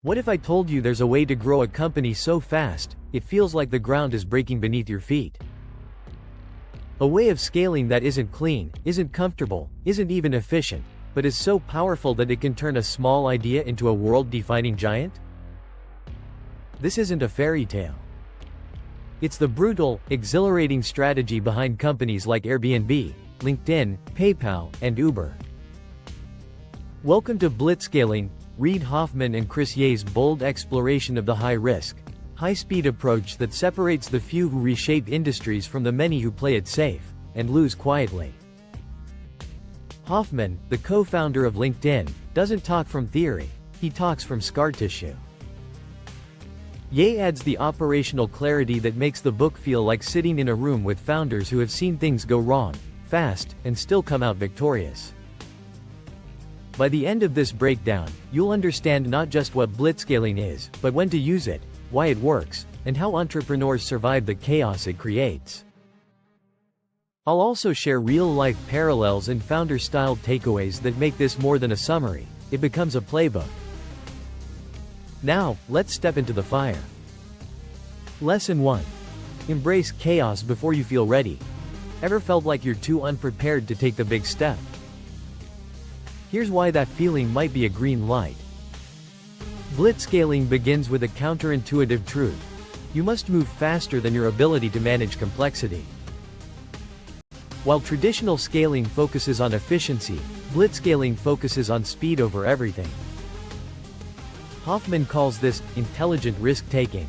What if I told you there's a way to grow a company so fast, it feels like the ground is breaking beneath your feet? A way of scaling that isn't clean, isn't comfortable, isn't even efficient, but is so powerful that it can turn a small idea into a world-defining giant? This isn't a fairy tale. It's the brutal, exhilarating strategy behind companies like Airbnb, LinkedIn, PayPal, and Uber. Welcome to Blitzscaling, Reid Hoffman and Chris Ye's bold exploration of the high-risk, high-speed approach that separates the few who reshape industries from the many who play it safe and lose quietly. Hoffman, the co-founder of LinkedIn, doesn't talk from theory, he talks from scar tissue. Ye adds the operational clarity that makes the book feel like sitting in a room with founders who have seen things go wrong, fast, and still come out victorious. By the end of this breakdown, you'll understand not just what blitzscaling is, but when to use it, why it works, and how entrepreneurs survive the chaos it creates. I'll also share real-life parallels and founder-style takeaways that make this more than a summary, it becomes a playbook. Now, let's step into the fire. Lesson 1. Embrace chaos before you feel ready. Ever felt like you're too unprepared to take the big step? Here's why that feeling might be a green light. Blitzscaling begins with a counterintuitive truth. You must move faster than your ability to manage complexity. While traditional scaling focuses on efficiency, blitzscaling focuses on speed over everything. Hoffman calls this intelligent risk-taking.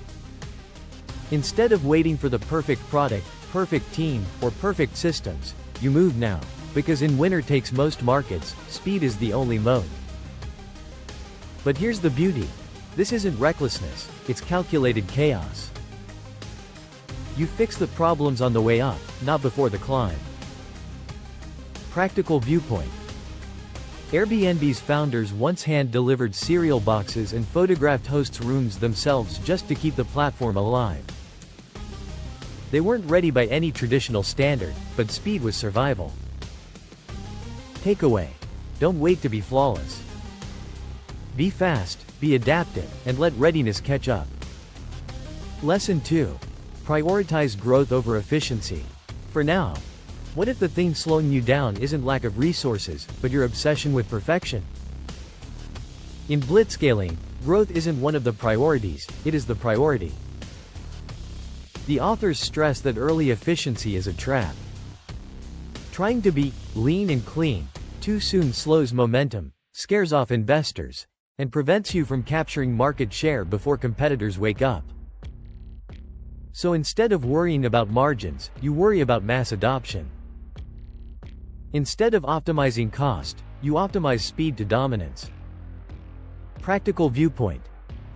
Instead of waiting for the perfect product, perfect team, or perfect systems, you move now. Because in winner takes most markets, speed is the only mode. But here's the beauty. This isn't recklessness, it's calculated chaos. You fix the problems on the way up, not before the climb. Practical viewpoint. Airbnb's founders once hand-delivered cereal boxes and photographed hosts' rooms themselves just to keep the platform alive. They weren't ready by any traditional standard, but speed was survival. Takeaway. Don't wait to be flawless. Be fast, be adaptive, and let readiness catch up. Lesson 2. Prioritize growth over efficiency. For now, what if the thing slowing you down isn't lack of resources, but your obsession with perfection? In blitzscaling, growth isn't one of the priorities, it is the priority. The authors stress that early efficiency is a trap. Trying to be lean and clean too soon slows momentum, scares off investors, and prevents you from capturing market share before competitors wake up. So instead of worrying about margins, you worry about mass adoption. Instead of optimizing cost, you optimize speed to dominance. Practical viewpoint.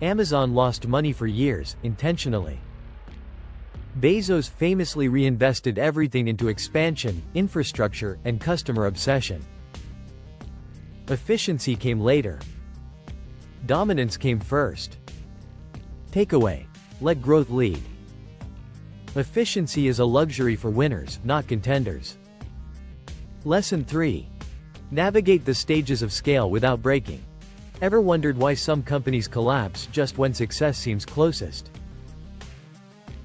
Amazon lost money for years, intentionally. Bezos famously reinvested everything into expansion, infrastructure, and customer obsession. Efficiency came later. Dominance came first. Takeaway. Let growth lead. Efficiency is a luxury for winners, not contenders. Lesson 3. Navigate the stages of scale without breaking. Ever wondered why some companies collapse just when success seems closest?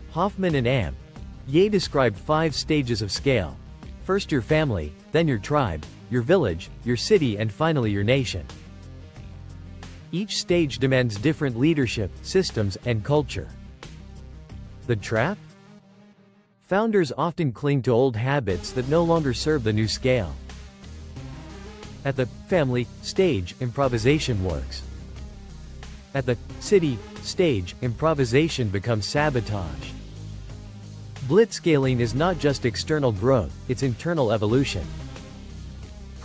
Hoffman and Ye described 5 stages of scale. First your family, then your tribe, your village, your city, and finally your nation. Each stage demands different leadership, systems, and culture. The trap? Founders often cling to old habits that no longer serve the new scale. At the family stage, improvisation works. At the city stage, improvisation becomes sabotage. Blitzscaling is not just external growth, it's internal evolution.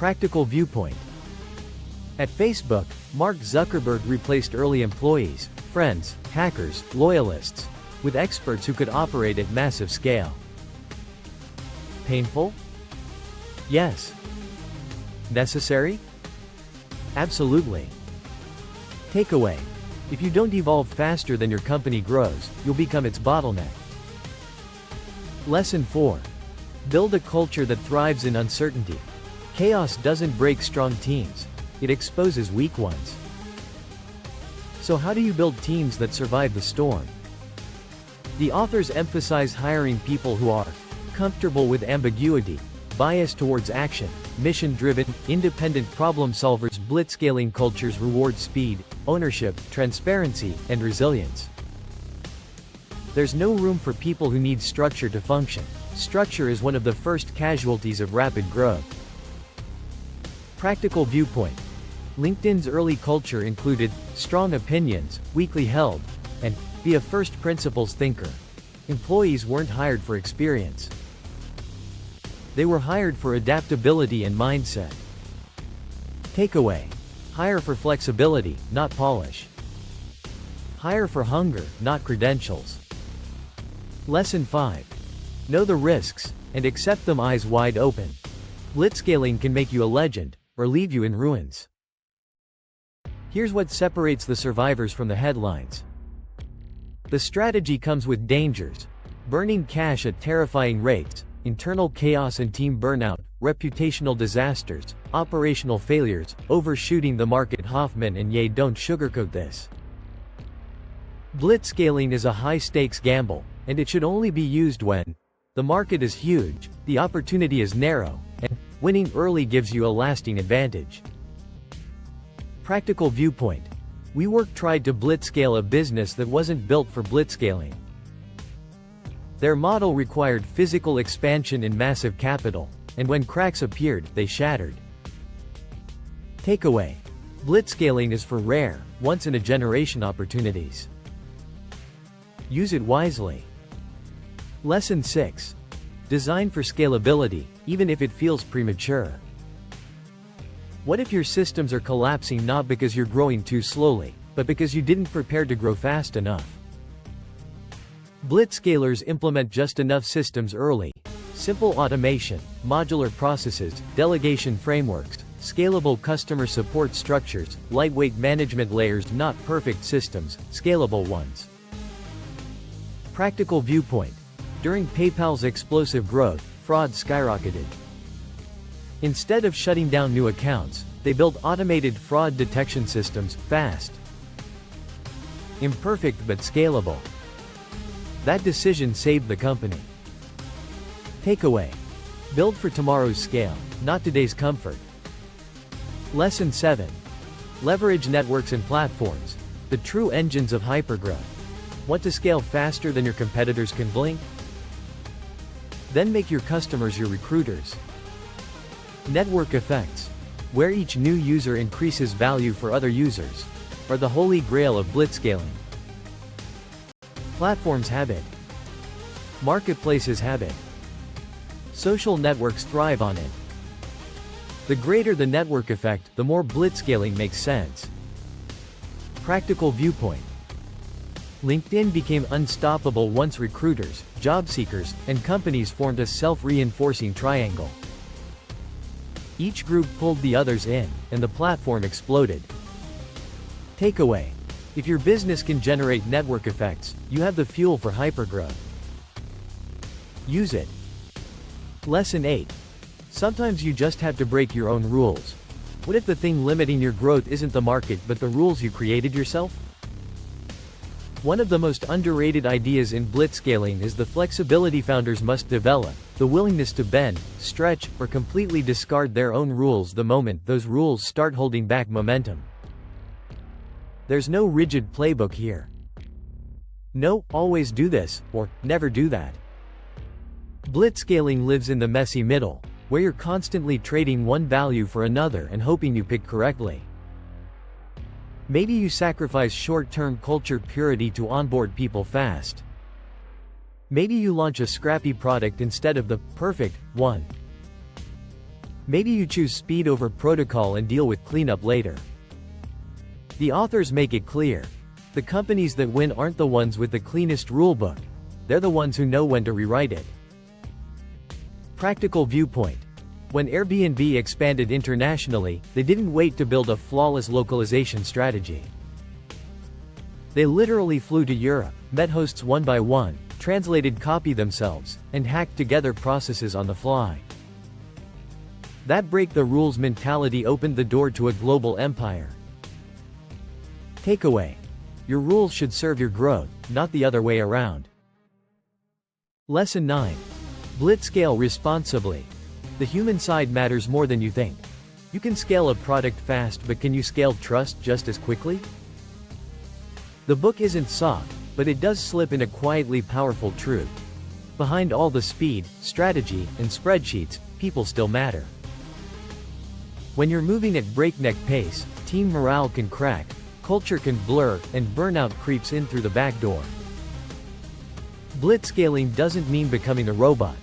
Practical viewpoint. At Facebook, Mark Zuckerberg replaced early employees, friends, hackers, loyalists, with experts who could operate at massive scale. Painful? Yes. Necessary? Absolutely. Takeaway. If you don't evolve faster than your company grows, you'll become its bottleneck. Lesson 4. Build a culture that thrives in uncertainty. Chaos doesn't break strong teams, it exposes weak ones. So how do you build teams that survive the storm? The authors emphasize hiring people who are comfortable with ambiguity, biased towards action, mission-driven, independent problem solvers. Blitzscaling cultures reward speed, ownership, transparency, and resilience. There's no room for people who need structure to function. Structure is one of the first casualties of rapid growth. Practical viewpoint. LinkedIn's early culture included strong opinions, weakly held, and be a first principles thinker. Employees weren't hired for experience. They were hired for adaptability and mindset. Takeaway. Hire for flexibility, not polish. Hire for hunger, not credentials. Lesson 5. Know the risks, and accept them eyes wide open. Blitzscaling can make you a legend, or leave you in ruins. Here's what separates the survivors from the headlines. The strategy comes with dangers: burning cash at terrifying rates, internal chaos and team burnout, reputational disasters, operational failures, overshooting the market. Hoffman and Ye don't sugarcoat this. Blitzscaling is a high-stakes gamble, and it should only be used when the market is huge, the opportunity is narrow, and winning early gives you a lasting advantage. Practical viewpoint. WeWork tried to blitzscale a business that wasn't built for blitzscaling. Their model required physical expansion and massive capital, and when cracks appeared, they shattered. Takeaway. Blitzscaling is for rare, once-in-a-generation opportunities. Use it wisely. Lesson 6. Design for scalability, even if it feels premature. What if your systems are collapsing not because you're growing too slowly, but because you didn't prepare to grow fast enough? Blitzscalers implement just enough systems early: simple automation, modular processes, delegation frameworks, scalable customer support structures, lightweight management layers. Not perfect systems, scalable ones. Practical viewpoint. During PayPal's explosive growth, fraud skyrocketed. Instead of shutting down new accounts, they built automated fraud detection systems, fast, imperfect but scalable. That decision saved the company. Takeaway. Build for tomorrow's scale, not today's comfort. Lesson 7. Leverage networks and platforms, the true engines of hypergrowth. Want to scale faster than your competitors can blink? Then make your customers your recruiters. Network effects, where each new user increases value for other users, are the holy grail of blitzscaling. Platforms have it. Marketplaces have it. Social networks thrive on it. The greater the network effect, the more blitzscaling makes sense. Practical viewpoint. LinkedIn became unstoppable once recruiters, job seekers, and companies formed a self-reinforcing triangle. Each group pulled the others in, and the platform exploded. Takeaway. If your business can generate network effects, you have the fuel for hypergrowth. Use it. Lesson 8. Sometimes you just have to break your own rules. What if the thing limiting your growth isn't the market but the rules you created yourself? One of the most underrated ideas in blitzscaling is the flexibility founders must develop, the willingness to bend, stretch, or completely discard their own rules the moment those rules start holding back momentum. There's no rigid playbook here. No, always do this, or never do that. Blitzscaling lives in the messy middle, where you're constantly trading one value for another and hoping you pick correctly. Maybe you sacrifice short-term culture purity to onboard people fast. Maybe you launch a scrappy product instead of the perfect one. Maybe you choose speed over protocol and deal with cleanup later. The authors make it clear. The companies that win aren't the ones with the cleanest rulebook. They're the ones who know when to rewrite it. Practical viewpoint. When Airbnb expanded internationally, they didn't wait to build a flawless localization strategy. They literally flew to Europe, met hosts one by one, translated copy themselves, and hacked together processes on the fly. That break-the-rules mentality opened the door to a global empire. Takeaway. Your rules should serve your growth, not the other way around. Lesson 9. Blitzscale responsibly. The human side matters more than you think. You can scale a product fast, but can you scale trust just as quickly? The book isn't soft, but it does slip in a quietly powerful truth. Behind all the speed, strategy, and spreadsheets, people still matter. When you're moving at breakneck pace, team morale can crack, culture can blur, and burnout creeps in through the back door. Blitzscaling doesn't mean becoming a robot.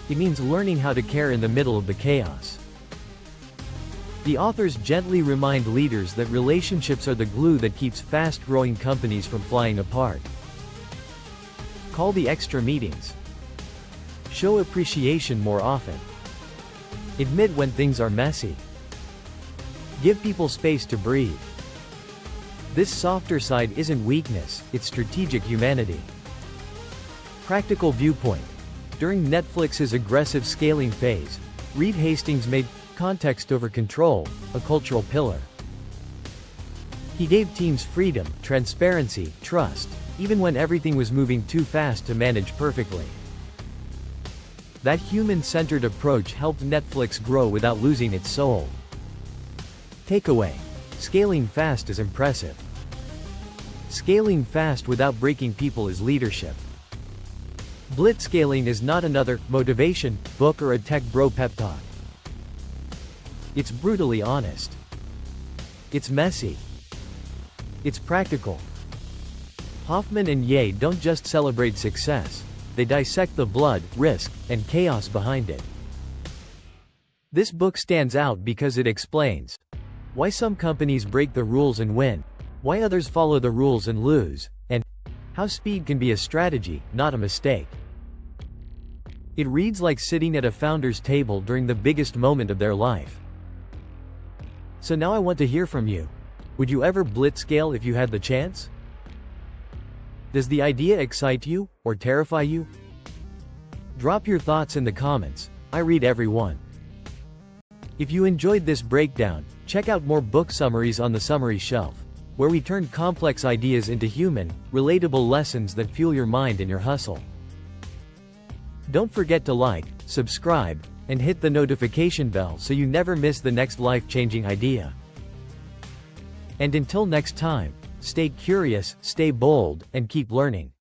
It means learning how to care in the middle of the chaos. The authors gently remind leaders that relationships are the glue that keeps fast-growing companies from flying apart. Call the extra meetings. Show appreciation more often. Admit when things are messy. Give people space to breathe. This softer side isn't weakness, it's strategic humanity. Practical viewpoint. During Netflix's aggressive scaling phase, Reed Hastings made context over control a cultural pillar. He gave teams freedom, transparency, trust, even when everything was moving too fast to manage perfectly. That human-centered approach helped Netflix grow without losing its soul. Takeaway. Scaling fast is impressive. Scaling fast without breaking people is leadership. Blitzscaling is not another motivation book or a tech bro pep talk. It's brutally honest. It's messy. It's practical. Hoffman and Ye don't just celebrate success, they dissect the blood, risk, and chaos behind it. This book stands out because it explains why some companies break the rules and win, why others follow the rules and lose, and how speed can be a strategy, not a mistake. It reads like sitting at a founder's table during the biggest moment of their life. So now I want to hear from you. Would you ever blitzscale if you had the chance? Does the idea excite you, or terrify you? Drop your thoughts in the comments, I read every one. If you enjoyed this breakdown, check out more book summaries on the summary shelf, where we turn complex ideas into human, relatable lessons that fuel your mind and your hustle. Don't forget to like, subscribe, and hit the notification bell so you never miss the next life-changing idea. And until next time, stay curious, stay bold, and keep learning.